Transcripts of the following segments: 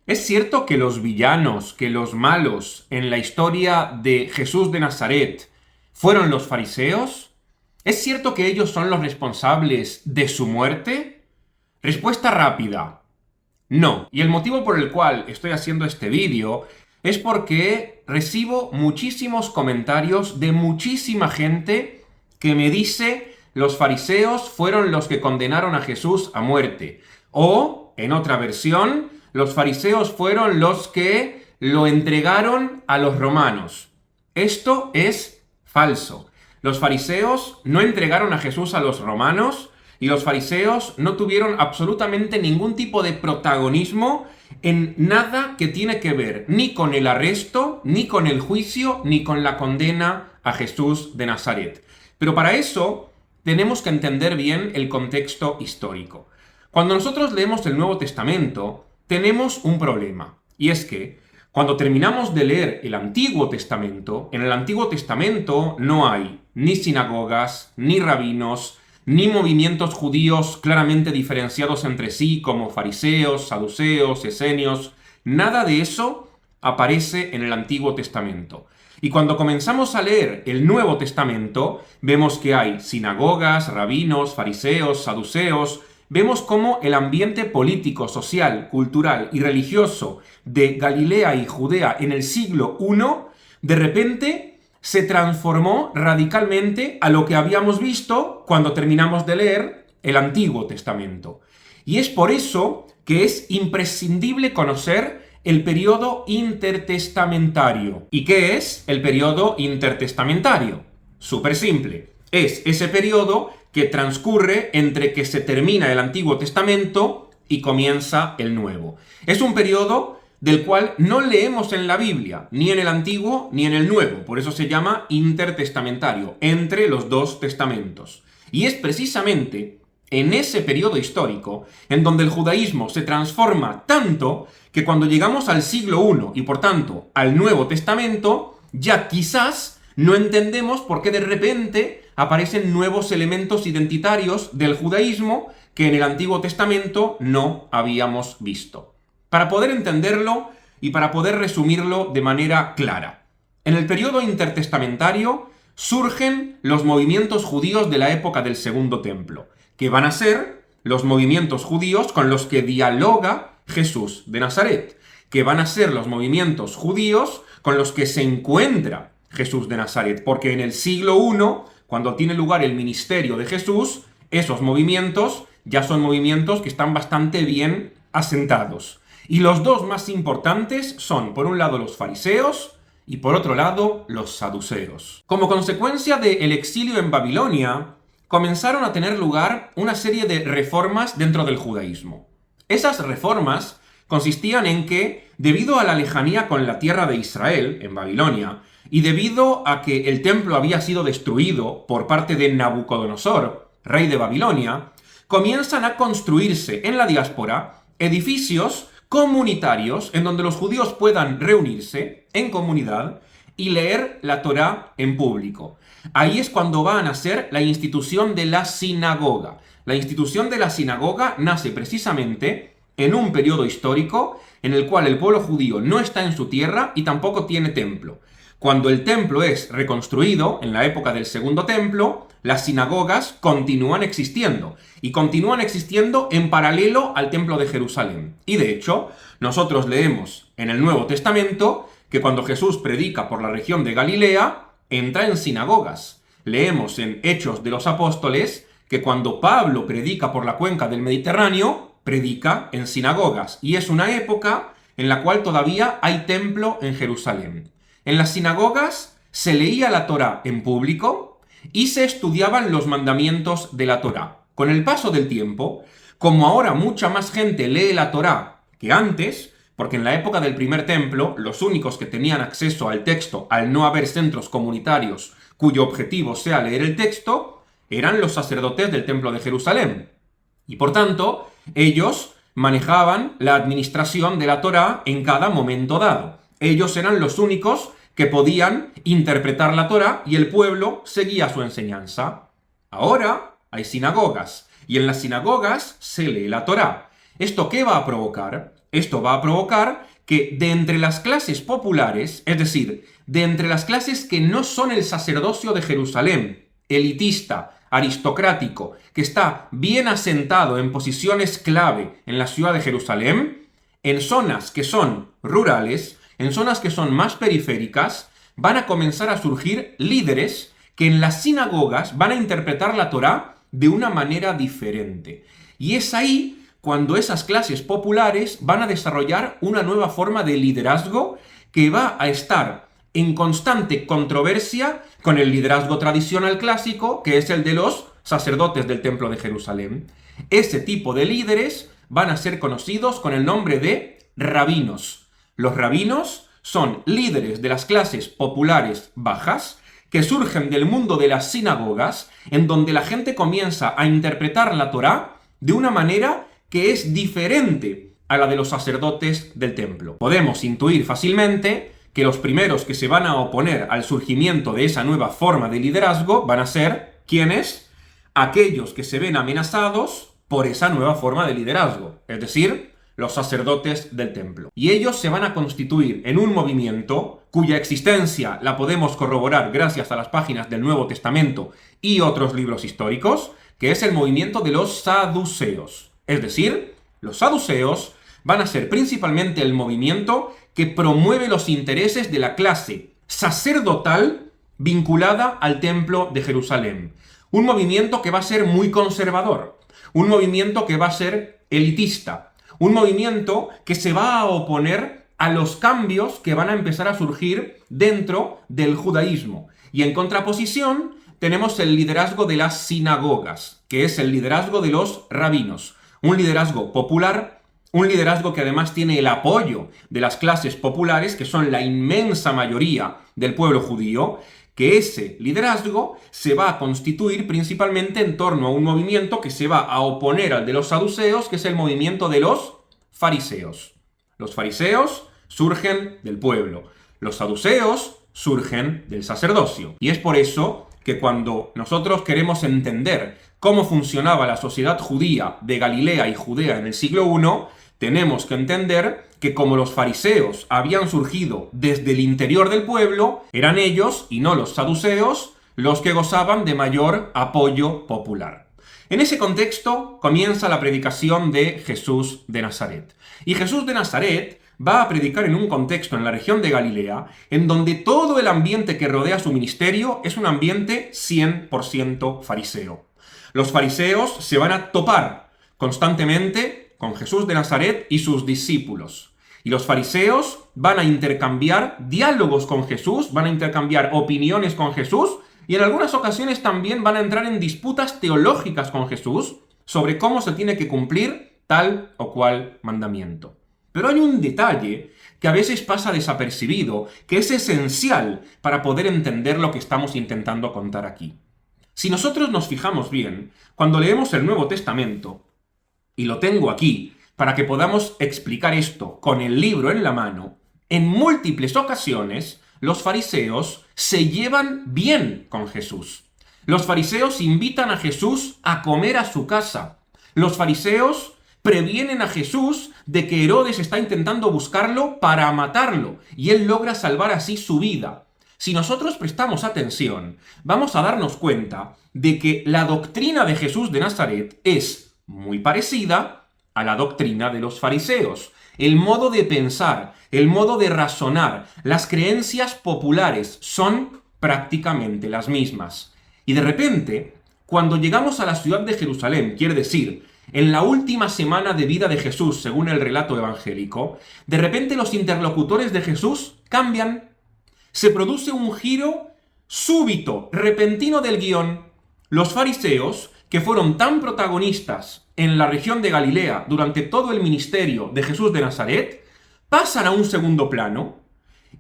¿Es cierto que los villanos, que los malos en la historia de Jesús de Nazaret fueron los fariseos? ¿Es cierto que ellos son los responsables de su muerte? Respuesta rápida: no. Y el motivo por el cual estoy haciendo este vídeo es porque recibo muchísimos comentarios de muchísima gente que me dice los fariseos fueron los que condenaron a Jesús a muerte. O, en otra versión, los fariseos fueron los que lo entregaron a los romanos. Esto es falso. Los fariseos no entregaron a Jesús a los romanos y los fariseos no tuvieron absolutamente ningún tipo de protagonismo en nada que tiene que ver ni con el arresto, ni con el juicio, ni con la condena a Jesús de Nazaret. Pero para eso tenemos que entender bien el contexto histórico. Cuando nosotros leemos el Nuevo Testamento, tenemos un problema, y es que cuando terminamos de leer el Antiguo Testamento, en el Antiguo Testamento no hay ni sinagogas, ni rabinos, ni movimientos judíos claramente diferenciados entre sí, como fariseos, saduceos, esenios. Nada de eso aparece en el Antiguo Testamento. Y cuando comenzamos a leer el Nuevo Testamento, vemos que hay sinagogas, rabinos, fariseos, saduceos. Vemos cómo el ambiente político, social, cultural y religioso de Galilea y Judea en el siglo I, de repente se transformó radicalmente a lo que habíamos visto cuando terminamos de leer el Antiguo Testamento. Y es por eso que es imprescindible conocer el periodo intertestamentario. ¿Y qué es el periodo intertestamentario? Súper simple. Es ese periodo que transcurre entre que se termina el Antiguo Testamento y comienza el Nuevo. Es un periodo del cual no leemos en la Biblia, ni en el Antiguo ni en el Nuevo. Por eso se llama intertestamentario, entre los dos testamentos. Y es precisamente en ese periodo histórico en donde el judaísmo se transforma tanto que cuando llegamos al siglo I y por tanto al Nuevo Testamento, ya quizás no entendemos por qué de repente aparecen nuevos elementos identitarios del judaísmo que en el Antiguo Testamento no habíamos visto. Para poder entenderlo y para poder resumirlo de manera clara, en el periodo intertestamentario surgen los movimientos judíos de la época del Segundo Templo, que van a ser los movimientos judíos con los que dialoga Jesús de Nazaret, que van a ser los movimientos judíos con los que se encuentra Jesús de Nazaret, porque en el siglo I, cuando tiene lugar el ministerio de Jesús, esos movimientos ya son movimientos que están bastante bien asentados. Y los dos más importantes son, por un lado, los fariseos y por otro lado, los saduceos. Como consecuencia del exilio en Babilonia, comenzaron a tener lugar una serie de reformas dentro del judaísmo. Esas reformas consistían en que, debido a la lejanía con la tierra de Israel, en Babilonia, y debido a que el templo había sido destruido por parte de Nabucodonosor, rey de Babilonia, comienzan a construirse en la diáspora edificios comunitarios en donde los judíos puedan reunirse en comunidad y leer la Torá en público. Ahí es cuando va a nacer la institución de la sinagoga. La institución de la sinagoga nace precisamente en un periodo histórico en el cual el pueblo judío no está en su tierra y tampoco tiene templo. Cuando el templo es reconstruido, en la época del Segundo Templo, las sinagogas continúan existiendo, y continúan existiendo en paralelo al Templo de Jerusalén. Y de hecho, nosotros leemos en el Nuevo Testamento que cuando Jesús predica por la región de Galilea, entra en sinagogas. Leemos en Hechos de los Apóstoles que cuando Pablo predica por la cuenca del Mediterráneo, predica en sinagogas, y es una época en la cual todavía hay templo en Jerusalén. En las sinagogas se leía la Torá en público y se estudiaban los mandamientos de la Torá. Con el paso del tiempo, como ahora mucha más gente lee la Torá que antes, porque en la época del primer templo, los únicos que tenían acceso al texto, al no haber centros comunitarios cuyo objetivo sea leer el texto, eran los sacerdotes del templo de Jerusalén. Y por tanto, ellos manejaban la administración de la Torá en cada momento dado. Ellos eran los únicos que podían interpretar la Torá y el pueblo seguía su enseñanza. Ahora hay sinagogas y en las sinagogas se lee la Torá. ¿Esto qué va a provocar? Esto va a provocar que de entre las clases populares, es decir, de entre las clases que no son el sacerdocio de Jerusalén, elitista, aristocrático, que está bien asentado en posiciones clave en la ciudad de Jerusalén, en zonas que son rurales, en zonas que son más periféricas, van a comenzar a surgir líderes que en las sinagogas van a interpretar la Torá de una manera diferente. Y es ahí cuando esas clases populares van a desarrollar una nueva forma de liderazgo que va a estar en constante controversia con el liderazgo tradicional clásico, que es el de los sacerdotes del Templo de Jerusalén. Ese tipo de líderes van a ser conocidos con el nombre de rabinos. Los rabinos son líderes de las clases populares bajas que surgen del mundo de las sinagogas, en donde la gente comienza a interpretar la Torá de una manera que es diferente a la de los sacerdotes del templo. Podemos intuir fácilmente que los primeros que se van a oponer al surgimiento de esa nueva forma de liderazgo van a ser, ¿quiénes? Aquellos que se ven amenazados por esa nueva forma de liderazgo, es decir, los sacerdotes del templo. Y ellos se van a constituir en un movimiento cuya existencia la podemos corroborar gracias a las páginas del Nuevo Testamento y otros libros históricos, que es el movimiento de los saduceos. Es decir, los saduceos van a ser principalmente el movimiento que promueve los intereses de la clase sacerdotal vinculada al templo de Jerusalén. Un movimiento que va a ser muy conservador, un movimiento que va a ser elitista, un movimiento que se va a oponer a los cambios que van a empezar a surgir dentro del judaísmo. Y en contraposición tenemos el liderazgo de las sinagogas, que es el liderazgo de los rabinos. Un liderazgo popular, un liderazgo que además tiene el apoyo de las clases populares, que son la inmensa mayoría del pueblo judío, que ese liderazgo se va a constituir principalmente en torno a un movimiento que se va a oponer al de los saduceos, que es el movimiento de los fariseos. Los fariseos surgen del pueblo, los saduceos surgen del sacerdocio. Y es por eso que cuando nosotros queremos entender cómo funcionaba la sociedad judía de Galilea y Judea en el siglo I, tenemos que entender que como los fariseos habían surgido desde el interior del pueblo, eran ellos, y no los saduceos, los que gozaban de mayor apoyo popular. En ese contexto comienza la predicación de Jesús de Nazaret. Y Jesús de Nazaret va a predicar en un contexto en la región de Galilea, en donde todo el ambiente que rodea su ministerio es un ambiente 100% fariseo. Los fariseos se van a topar constantemente con Jesús de Nazaret y sus discípulos. Y los fariseos van a intercambiar diálogos con Jesús, van a intercambiar opiniones con Jesús, y en algunas ocasiones también van a entrar en disputas teológicas con Jesús sobre cómo se tiene que cumplir tal o cual mandamiento. Pero hay un detalle que a veces pasa desapercibido, que es esencial para poder entender lo que estamos intentando contar aquí. Si nosotros nos fijamos bien, cuando leemos el Nuevo Testamento, y lo tengo aquí para que podamos explicar esto con el libro en la mano, en múltiples ocasiones los fariseos se llevan bien con Jesús. Los fariseos invitan a Jesús a comer a su casa. Los fariseos previenen a Jesús de que Herodes está intentando buscarlo para matarlo, y él logra salvar así su vida. Si nosotros prestamos atención, vamos a darnos cuenta de que la doctrina de Jesús de Nazaret es muy parecida a la doctrina de los fariseos. El modo de pensar, el modo de razonar, las creencias populares son prácticamente las mismas. Y de repente, cuando llegamos a la ciudad de Jerusalén, quiere decir, en la última semana de vida de Jesús, según el relato evangélico, de repente los interlocutores de Jesús cambian. Se produce un giro súbito, repentino del guión. Los fariseos, que fueron tan protagonistas en la región de Galilea durante todo el ministerio de Jesús de Nazaret, pasan a un segundo plano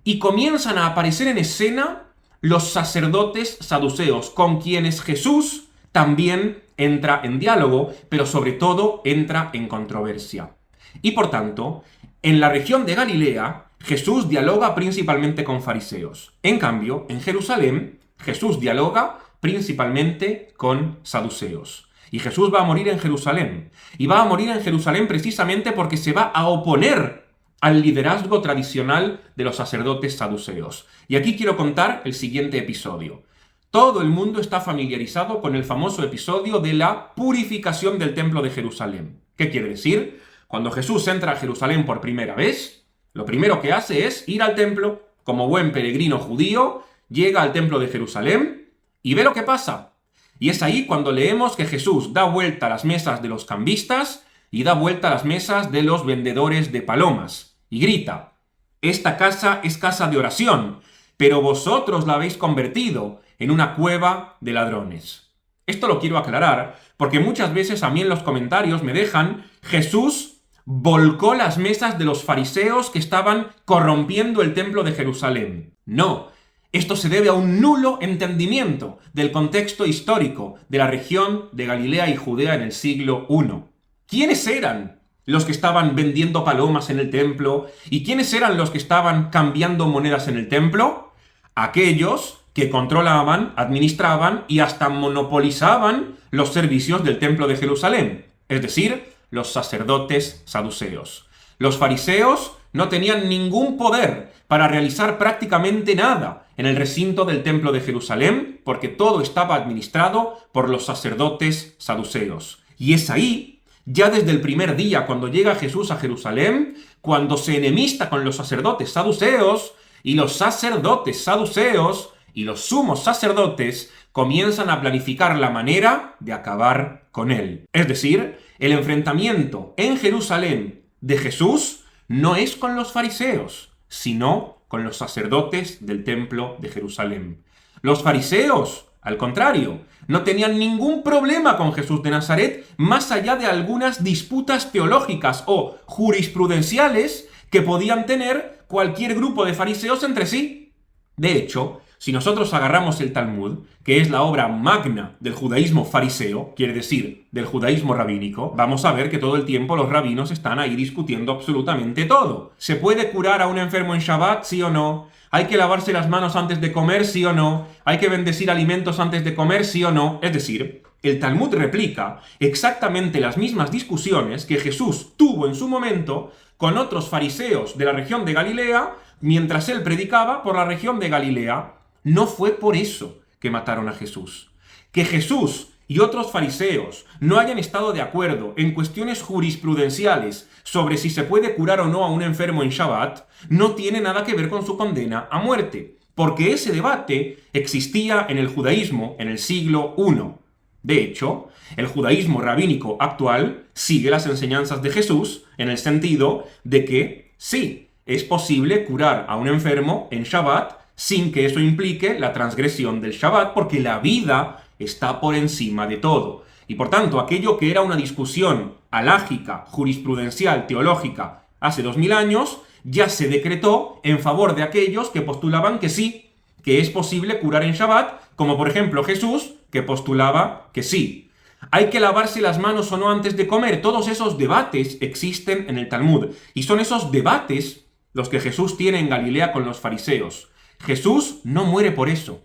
y comienzan a aparecer en escena los sacerdotes saduceos, con quienes Jesús también entra en diálogo, pero sobre todo entra en controversia. Y por tanto, en la región de Galilea, Jesús dialoga principalmente con fariseos. En cambio, en Jerusalén, Jesús dialoga principalmente con saduceos. Y Jesús va a morir en Jerusalén. Y va a morir en Jerusalén precisamente porque se va a oponer al liderazgo tradicional de los sacerdotes saduceos. Y aquí quiero contar el siguiente episodio. Todo el mundo está familiarizado con el famoso episodio de la purificación del templo de Jerusalén. ¿Qué quiere decir? Cuando Jesús entra a Jerusalén por primera vez, lo primero que hace es ir al templo. Como buen peregrino judío, llega al templo de Jerusalén y ve lo que pasa. Y es ahí cuando leemos que Jesús da vuelta a las mesas de los cambistas y da vuelta a las mesas de los vendedores de palomas. Y grita: esta casa es casa de oración, pero vosotros la habéis convertido en una cueva de ladrones. Esto lo quiero aclarar porque muchas veces a mí en los comentarios me dejan: Jesús volcó las mesas de los fariseos que estaban corrompiendo el templo de Jerusalén. No, esto se debe a un nulo entendimiento del contexto histórico de la región de Galilea y Judea en el siglo I. ¿Quiénes eran los que estaban vendiendo palomas en el templo? ¿Y quiénes eran los que estaban cambiando monedas en el templo? Aquellos que controlaban, administraban y hasta monopolizaban los servicios del templo de Jerusalén, es decir, los sacerdotes saduceos. Los fariseos no tenían ningún poder para realizar prácticamente nada en el recinto del templo de Jerusalén, porque todo estaba administrado por los sacerdotes saduceos. Y es ahí, ya desde el primer día, cuando llega Jesús a Jerusalén, cuando se enemista con los sacerdotes saduceos, y los sacerdotes saduceos y los sumos sacerdotes comienzan a planificar la manera de acabar con él. Es decir, el enfrentamiento en Jerusalén de Jesús no es con los fariseos, sino con los sacerdotes del templo de Jerusalén. Los fariseos, al contrario, no tenían ningún problema con Jesús de Nazaret, más allá de algunas disputas teológicas o jurisprudenciales que podían tener cualquier grupo de fariseos entre sí. De hecho, si nosotros agarramos el Talmud, que es la obra magna del judaísmo fariseo, quiere decir, del judaísmo rabínico, vamos a ver que todo el tiempo los rabinos están ahí discutiendo absolutamente todo. ¿Se puede curar a un enfermo en Shabbat, sí o no? ¿Hay que lavarse las manos antes de comer, sí o no? ¿Hay que bendecir alimentos antes de comer, sí o no? Es decir, el Talmud replica exactamente las mismas discusiones que Jesús tuvo en su momento con otros fariseos de la región de Galilea mientras él predicaba por la región de Galilea. No fue por eso que mataron a Jesús. Que Jesús y otros fariseos no hayan estado de acuerdo en cuestiones jurisprudenciales sobre si se puede curar o no a un enfermo en Shabbat no tiene nada que ver con su condena a muerte, porque ese debate existía en el judaísmo en el siglo I. De hecho, el judaísmo rabínico actual sigue las enseñanzas de Jesús en el sentido de que sí, es posible curar a un enfermo en Shabbat sin que eso implique la transgresión del Shabbat, porque la vida está por encima de todo. Y por tanto, aquello que era una discusión halágica, jurisprudencial, teológica, hace 2000 años, ya se decretó en favor de aquellos que postulaban que sí, que es posible curar en Shabbat, como por ejemplo Jesús, que postulaba que sí. ¿Hay que lavarse las manos o no antes de comer? Todos esos debates existen en el Talmud. Y son esos debates los que Jesús tiene en Galilea con los fariseos. Jesús no muere por eso.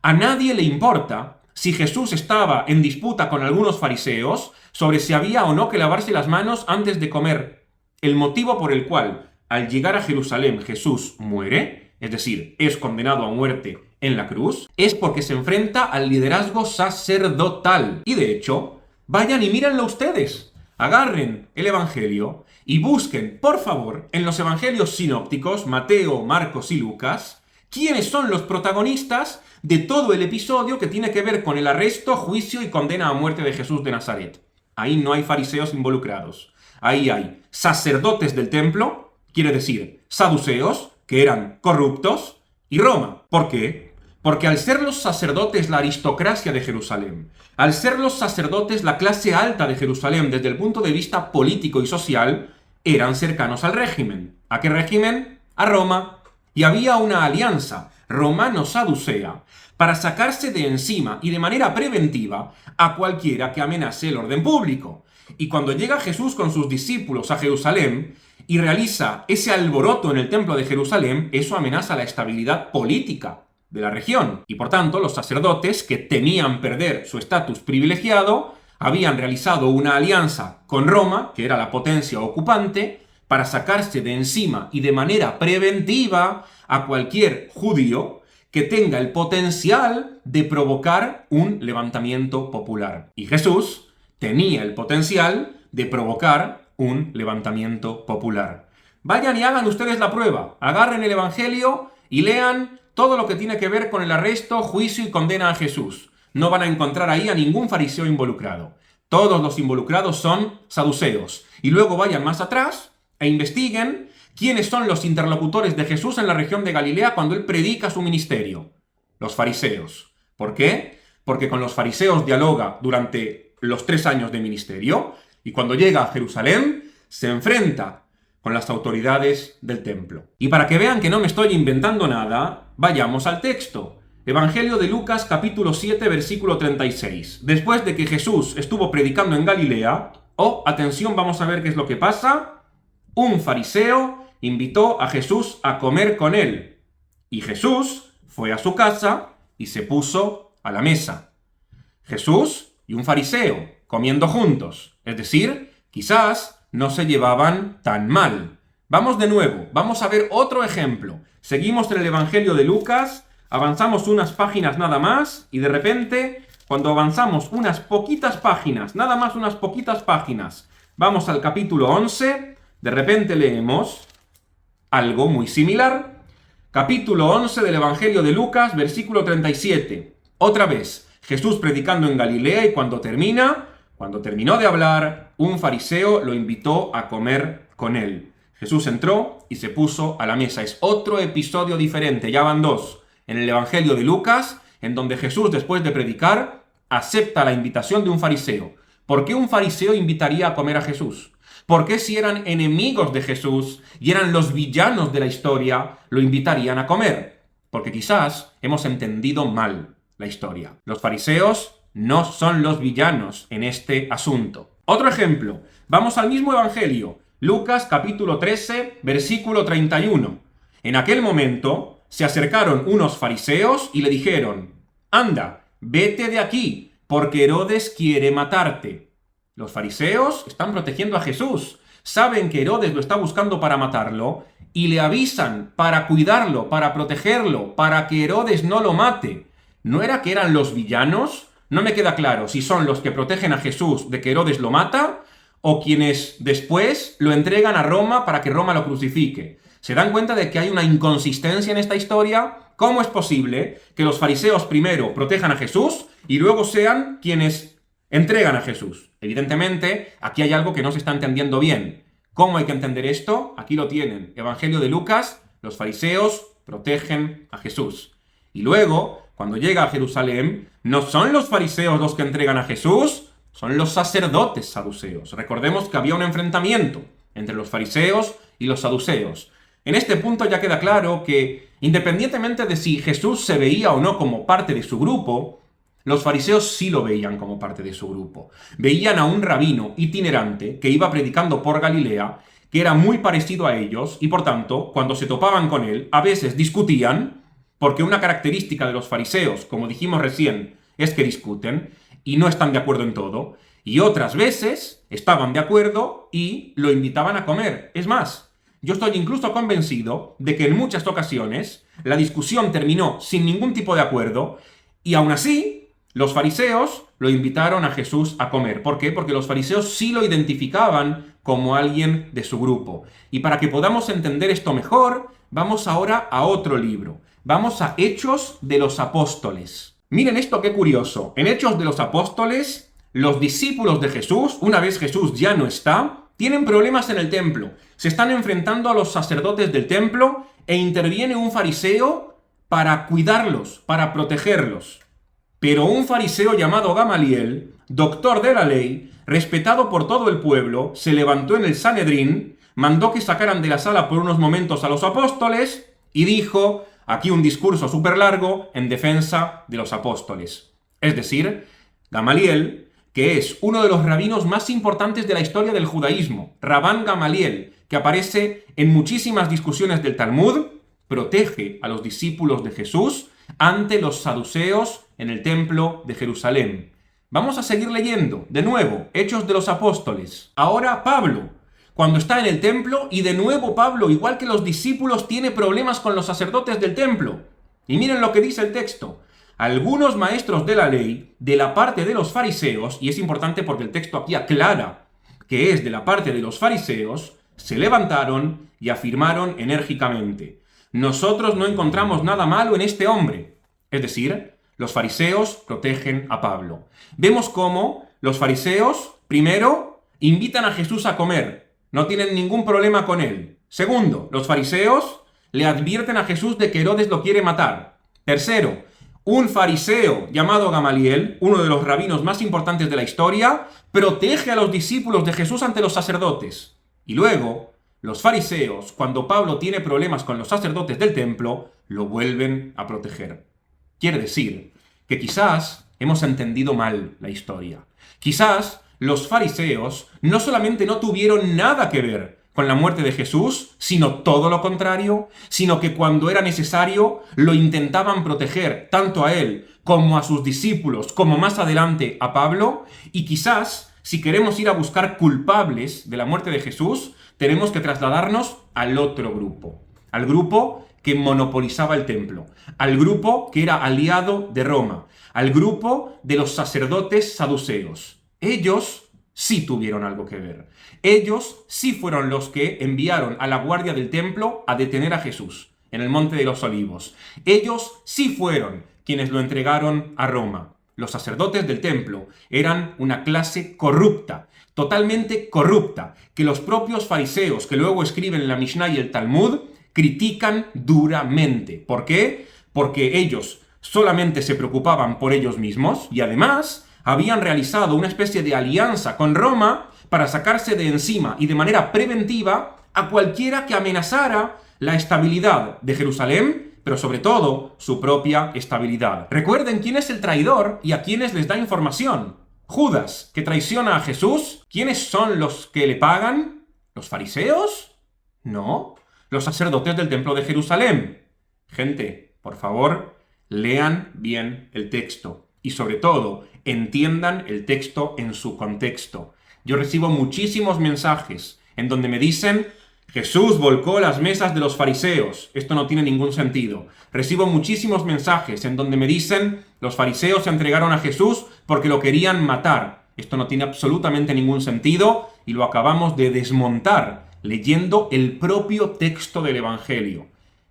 A nadie le importa si Jesús estaba en disputa con algunos fariseos sobre si había o no que lavarse las manos antes de comer. El motivo por el cual al llegar a Jerusalén Jesús muere, es decir, es condenado a muerte en la cruz, es porque se enfrenta al liderazgo sacerdotal. Y de hecho, vayan y mírenlo ustedes. Agarren el Evangelio y busquen, por favor, en los Evangelios sinópticos, Mateo, Marcos y Lucas, quiénes son los protagonistas de todo el episodio que tiene que ver con el arresto, juicio y condena a muerte de Jesús de Nazaret. Ahí no hay fariseos involucrados. Ahí hay sacerdotes del templo, quiere decir, saduceos, que eran corruptos, y Roma. ¿Por qué? Porque al ser los sacerdotes la aristocracia de Jerusalén, al ser los sacerdotes la clase alta de Jerusalén desde el punto de vista político y social, eran cercanos al régimen. ¿A qué régimen? A Roma. Y había una alianza romano-saducea para sacarse de encima y de manera preventiva a cualquiera que amenace el orden público. Y cuando llega Jesús con sus discípulos a Jerusalén y realiza ese alboroto en el templo de Jerusalén, eso amenaza la estabilidad política de la región. Y por tanto, los sacerdotes, que temían perder su estatus privilegiado, habían realizado una alianza con Roma, que era la potencia ocupante, para sacarse de encima y de manera preventiva a cualquier judío que tenga el potencial de provocar un levantamiento popular. Y Jesús tenía el potencial de provocar un levantamiento popular. Vayan y hagan ustedes la prueba. Agarren el Evangelio y lean todo lo que tiene que ver con el arresto, juicio y condena a Jesús. No van a encontrar ahí a ningún fariseo involucrado. Todos los involucrados son saduceos. Y luego vayan más atrás e investiguen quiénes son los interlocutores de Jesús en la región de Galilea cuando él predica su ministerio. Los fariseos. ¿Por qué? Porque con los fariseos dialoga durante los 3 años de ministerio y cuando llega a Jerusalén se enfrenta con las autoridades del templo. Y para que vean que no me estoy inventando nada, vayamos al texto. Evangelio de Lucas, capítulo 7, versículo 36. Después de que Jesús estuvo predicando en Galilea, atención, vamos a ver qué es lo que pasa. Un fariseo invitó a Jesús a comer con él. Y Jesús fue a su casa y se puso a la mesa. Jesús y un fariseo comiendo juntos. Es decir, quizás no se llevaban tan mal. Vamos de nuevo, vamos a ver otro ejemplo. Seguimos en el Evangelio de Lucas, avanzamos unas páginas nada más, y de repente, cuando avanzamos unas poquitas páginas, nada más unas poquitas páginas, vamos al capítulo 11, de repente leemos algo muy similar. Capítulo 11 del Evangelio de Lucas, versículo 37. Otra vez, Jesús predicando en Galilea, y cuando terminó de hablar, un fariseo lo invitó a comer con él. Jesús entró y se puso a la mesa. Es otro episodio diferente, ya van 2. En el Evangelio de Lucas, en donde Jesús, después de predicar, acepta la invitación de un fariseo. ¿Por qué un fariseo invitaría a comer a Jesús? ¿Por qué si eran enemigos de Jesús y eran los villanos de la historia, lo invitarían a comer? Porque quizás hemos entendido mal la historia. Los fariseos no son los villanos en este asunto. Otro ejemplo, vamos al mismo Evangelio, Lucas capítulo 13, versículo 31. En aquel momento se acercaron unos fariseos y le dijeron: «Anda, vete de aquí, porque Herodes quiere matarte». Los fariseos están protegiendo a Jesús, saben que Herodes lo está buscando para matarlo y le avisan para cuidarlo, para protegerlo, para que Herodes no lo mate. ¿No era que eran los villanos? No me queda claro si son los que protegen a Jesús de que Herodes lo mata o quienes después lo entregan a Roma para que Roma lo crucifique. ¿Se dan cuenta de que hay una inconsistencia en esta historia? ¿Cómo es posible que los fariseos primero protejan a Jesús y luego sean quienes entregan a Jesús? Evidentemente, aquí hay algo que no se está entendiendo bien. ¿Cómo hay que entender esto? Aquí lo tienen. Evangelio de Lucas, los fariseos protegen a Jesús. Y luego, cuando llega a Jerusalén, no son los fariseos los que entregan a Jesús, son los sacerdotes saduceos. Recordemos que había un enfrentamiento entre los fariseos y los saduceos. En este punto ya queda claro que, independientemente de si Jesús se veía o no como parte de su grupo, los fariseos sí lo veían como parte de su grupo. Veían a un rabino itinerante que iba predicando por Galilea, que era muy parecido a ellos, y por tanto, cuando se topaban con él, a veces discutían, porque una característica de los fariseos, como dijimos recién, es que discuten y no están de acuerdo en todo, y otras veces estaban de acuerdo y lo invitaban a comer. Es más, yo estoy incluso convencido de que en muchas ocasiones la discusión terminó sin ningún tipo de acuerdo y aún así los fariseos lo invitaron a Jesús a comer. ¿Por qué? Porque los fariseos sí lo identificaban como alguien de su grupo. Y para que podamos entender esto mejor, vamos ahora a otro libro. Vamos a Hechos de los Apóstoles. Miren esto qué curioso. En Hechos de los Apóstoles, los discípulos de Jesús, una vez Jesús ya no está, tienen problemas en el templo. Se están enfrentando a los sacerdotes del templo e interviene un fariseo para cuidarlos, para protegerlos. Pero un fariseo llamado Gamaliel, doctor de la ley, respetado por todo el pueblo, se levantó en el Sanedrín, mandó que sacaran de la sala por unos momentos a los apóstoles y dijo aquí un discurso súper largo en defensa de los apóstoles. Es decir, Gamaliel, que es uno de los rabinos más importantes de la historia del judaísmo, Rabán Gamaliel, que aparece en muchísimas discusiones del Talmud, protege a los discípulos de Jesús ante los saduceos en el templo de Jerusalén. Vamos a seguir leyendo, de nuevo, Hechos de los Apóstoles. Ahora Pablo, cuando está en el templo, y de nuevo Pablo, igual que los discípulos, tiene problemas con los sacerdotes del templo. Y miren lo que dice el texto. Algunos maestros de la ley, de la parte de los fariseos, y es importante porque el texto aquí aclara que es de la parte de los fariseos, se levantaron y afirmaron enérgicamente: nosotros no encontramos nada malo en este hombre. Es decir, los fariseos protegen a Pablo. Vemos cómo los fariseos, primero, invitan a Jesús a comer. No tienen ningún problema con él. Segundo, los fariseos le advierten a Jesús de que Herodes lo quiere matar. Tercero, un fariseo llamado Gamaliel, uno de los rabinos más importantes de la historia, protege a los discípulos de Jesús ante los sacerdotes. Y luego, los fariseos, cuando Pablo tiene problemas con los sacerdotes del templo, lo vuelven a proteger. Quiere decir que quizás hemos entendido mal la historia. Quizás los fariseos no solamente no tuvieron nada que ver con la muerte de Jesús, sino todo lo contrario, sino que cuando era necesario lo intentaban proteger tanto a él como a sus discípulos, como más adelante a Pablo, y quizás, si queremos ir a buscar culpables de la muerte de Jesús, tenemos que trasladarnos al otro grupo, al grupo que monopolizaba el templo, al grupo que era aliado de Roma, al grupo de los sacerdotes saduceos. Ellos sí tuvieron algo que ver. Ellos sí fueron los que enviaron a la guardia del templo a detener a Jesús en el Monte de los Olivos. Ellos sí fueron quienes lo entregaron a Roma. Los sacerdotes del templo eran una clase corrupta, totalmente corrupta, que los propios fariseos, que luego escriben la Mishnah y el Talmud, critican duramente. ¿Por qué? Porque ellos solamente se preocupaban por ellos mismos y además habían realizado una especie de alianza con Roma para sacarse de encima y de manera preventiva a cualquiera que amenazara la estabilidad de Jerusalén, pero sobre todo su propia estabilidad. Recuerden quién es el traidor y a quiénes les da información. Judas, que traiciona a Jesús. ¿Quiénes son los que le pagan? ¿Los fariseos? No. Los sacerdotes del templo de Jerusalén. Gente, por favor, lean bien el texto y sobre todo, entiendan el texto en su contexto. Yo recibo muchísimos mensajes en donde me dicen: Jesús volcó las mesas de los fariseos. Esto no tiene ningún sentido. Recibo muchísimos mensajes en donde me dicen: los fariseos se entregaron a Jesús porque lo querían matar. Esto no tiene absolutamente ningún sentido y lo acabamos de desmontar leyendo el propio texto del Evangelio.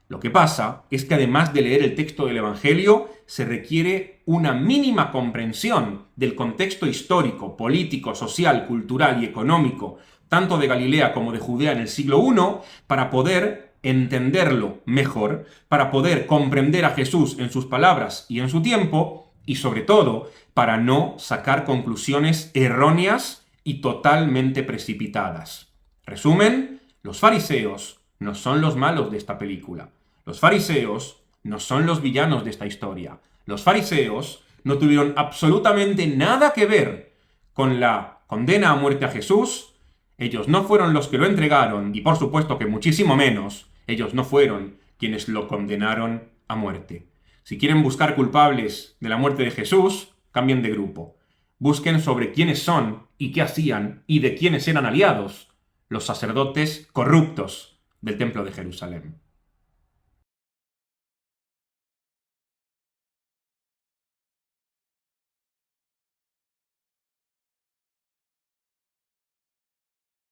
Lo que pasa es que además de leer el texto del Evangelio, se requiere una mínima comprensión del contexto histórico, político, social, cultural y económico, tanto de Galilea como de Judea en el siglo I, para poder entenderlo mejor, para poder comprender a Jesús en sus palabras y en su tiempo, y sobre todo, para no sacar conclusiones erróneas y totalmente precipitadas. Resumen, los fariseos no son los malos de esta película. Los fariseos no son los villanos de esta historia. Los fariseos no tuvieron absolutamente nada que ver con la condena a muerte a Jesús. Ellos no fueron los que lo entregaron y por supuesto que muchísimo menos, ellos no fueron quienes lo condenaron a muerte. Si quieren buscar culpables de la muerte de Jesús, cambien de grupo. Busquen sobre quiénes son y qué hacían y de quiénes eran aliados los sacerdotes corruptos del templo de Jerusalén.